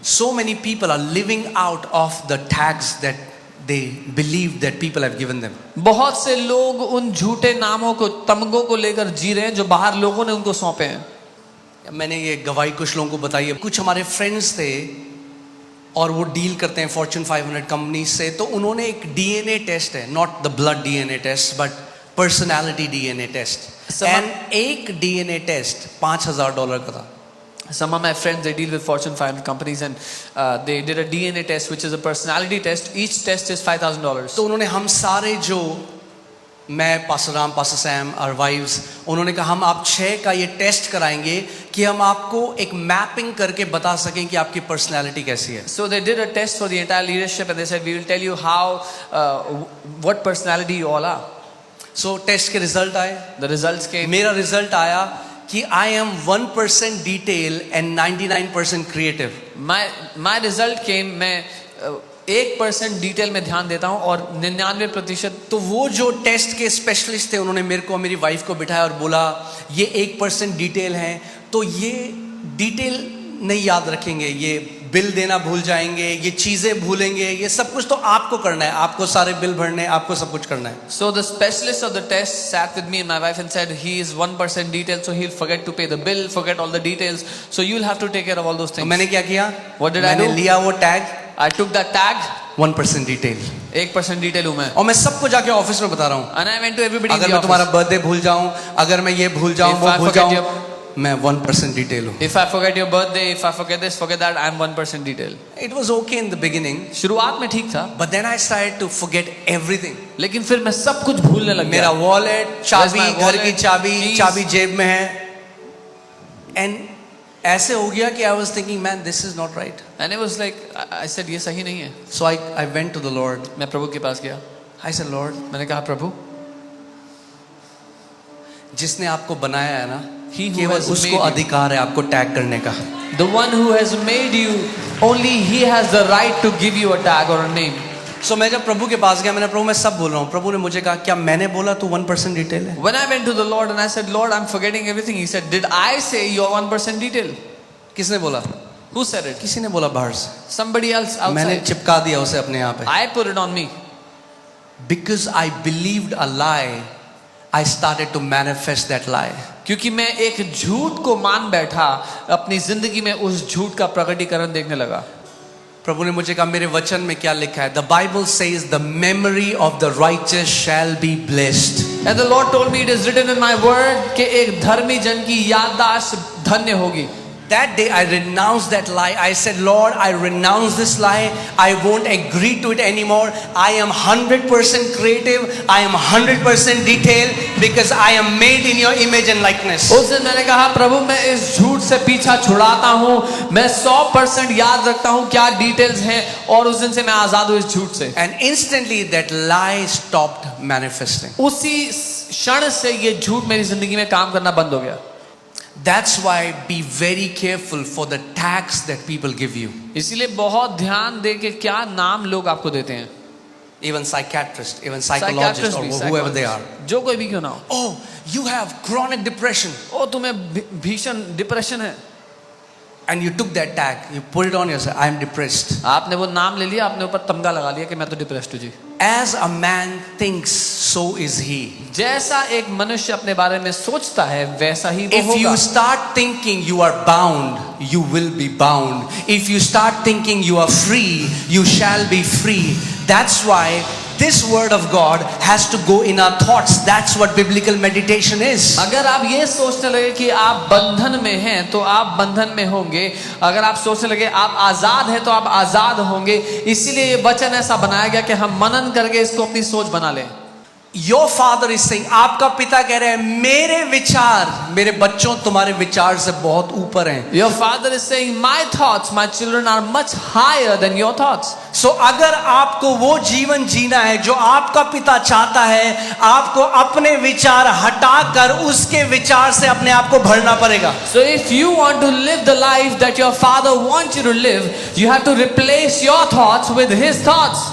So many people are living out of the tags that they believe that people have given them. बहुत से लोग उन झूठे नामों को, तमगों को लेकर जी रहे हैं जो बाहर लोगों ने उनको सौंपे हैं। मैंने ये गवाही कुछ लोगों को बताई है। कुछ हमारे फ्रेंड्स थे और वो डील करते हैं फॉर्च्यून 500 कंपनी से, तो उन्होंने एक डीएनए टेस्ट है, not the blood DNA test but personality DNA test, and एक डीएनए टेस्ट $5,000 का था। Some of my friends, they deal with Fortune 500 companies and they did a DNA test which is a personality test. Each test is $5,000. तो उन्होंने हम सारे जो, मैं, pastor Ram, pastor Sam और वाइव्स, उन्होंने कहा हम आप 6 का ये टेस्ट कराएंगे कि हम आपको एक मैपिंग करके बता सकें कि आपकी पर्सनालिटी कैसी है। So they did a test for the entire leadership and they said we will tell you how what personality you all are. So test के रिजल्ट आए, The results came. मेरा रिजल्ट आया कि I am 1% detail and 99% creative. My result came, मैं 1% detail में ध्यान देता हूँ और 99%। तो वो जो टेस्ट के स्पेशलिस्ट थे उन्होंने मेरे को, मेरी वाइफ को बिठाया और बोला ये 1% डिटेल है, तो ये डिटेल नहीं याद रखेंगे, ये बिल देना भूल जाएंगे, ये चीजें भूलेंगे, ये सब कुछ तो आपको करना है, आपको सारे बिल भरने, आपको सब कुछ करना है। So the specialist of the test sat with me and my wife and said he is 1% detail, so he'll forget to pay the bill, forget all the details, so you'll have to take care of all those तो things. मैंने क्या किया? What did I मैंने do? लिया वो tag, I took that tag, 1% detail, 1% detail हूँ मैं, और मैं सबको जाके ऑफिस में बता रहा हूँ। and I went to everybody in अगर the मैं office. तुम्हारा बर्थडे भूल जाऊं, अगर मैं ये भूल जाऊं, If वो I भूल forget जाऊं, मैं 1% डिटेल हूँ। If I forget your birthday, if I forget this, forget that, I'm 1% detail. It was okay in the beginning, शुरुआत में ठीक था, but then I started to forget everything. लेकिन फिर मैं सब कुछ भूलने लग मेरा गया। वॉलेट, चाबी, my घर की wallet, चाबी, keys. चाबी जेब में है, एंड ऐसे हो गया कि I was thinking, man, this is not right. And it was like, I said ये सही नहीं है। So I went to the Lord. मैं प्रभु के पास गया, I said, Lord, मैंने कहा प्रभु, जिसने आपको बनाया है ना, He who केवल has उसको made you. अधिकार है आपको टैग करने का। The one who has made you, only he has the right to give you a tag or a name. So मैं जब प्रभु के पास गया, मैंने प्रभु मैं सब बोल रहा हूँ, प्रभु ने मुझे कहा क्या मैंने बोला तू 1% डिटेल है? When I went to the Lord and I said, Lord, I'm forgetting everything. He said, did I say you're 1% detail? किसने बोला? Who said it? किसी ने बोला बाहर से। Somebody else मैंने outside. चिपका दिया उसे अपने यहाँ पे। I put it on me. Because I believed a lie, I started to manifest that lie. क्योंकि मैं एक झूठ को मान बैठा, अपनी जिंदगी में उस झूठ का प्रकटीकरण देखने लगा। प्रभु ने मुझे कहा मेरे वचन में क्या लिखा है? The Bible says the memory of the righteous shall be blessed. And the Lord told me it is written in my word कि एक धर्मी जन की याददाश्त धन्य होगी। That day I renounced that lie. I said, Lord, I renounce this lie. I won't agree to it anymore. I am 100% creative. I am 100% detailed because I am made in your image and likeness. उस दिन मैंने कहा प्रभु मैं इस झूठ से पीछा छुड़ाता हूँ, मैं 100% याद रखता हूँ क्या डिटेल्स हैं, और उस दिन से मैं आजाद हूँ इस झूठ से। And instantly that lie stopped manifesting. उसी क्षण से ये झूठ मेरी जिंदगी में काम करना बंद हो गया। That's why be very careful for the tags that people give you. इसीलिए बहुत ध्यान दे के क्या नाम लोग आपको देते हैं। Even psychiatrists, even psychologists, or whoever they are. जो कोई भी क्यों ना हो। Oh, you have chronic depression. ओ तुम्हें भीषण डिप्रेशन है। And you took that tag, you put it on yourself. I am depressed. आपने वो नाम ले लिया, आपने ऊपर तमगा लगा लिया कि मैं तो डिप्रेस्ड हूँ जी। As a man thinks, so is he. जैसा एक मनुष्य अपने बारे में सोचता है वैसा ही वो If होगा। you start thinking you are bound, you will be bound. If you start thinking you are free, you shall be free. That's why this word of God has to go in our thoughts. That's what biblical meditation is. अगर आप ये सोचने लगे कि आप बंधन में हैं तो आप बंधन में होंगे, अगर आप सोचने लगे आप आजाद हैं तो आप आजाद होंगे। इसीलिए ये वचन ऐसा बनाया गया कि हम मनन करके इसको अपनी सोच बना लें। Your father is saying, आपका पिता कह रहे हैं मेरे विचार, मेरे बच्चों तुम्हारे विचार से बहुत ऊपर हैं। Your father is saying, my thoughts, my children are much higher than your thoughts. So अगर आपको वो जीवन जीना है जो आपका पिता चाहता है, आपको अपने विचार हटाकर उसके विचार से अपने आप को भरना पड़ेगा। So if you want to live the life that your father wants you to live, you have to replace your thoughts with his thoughts.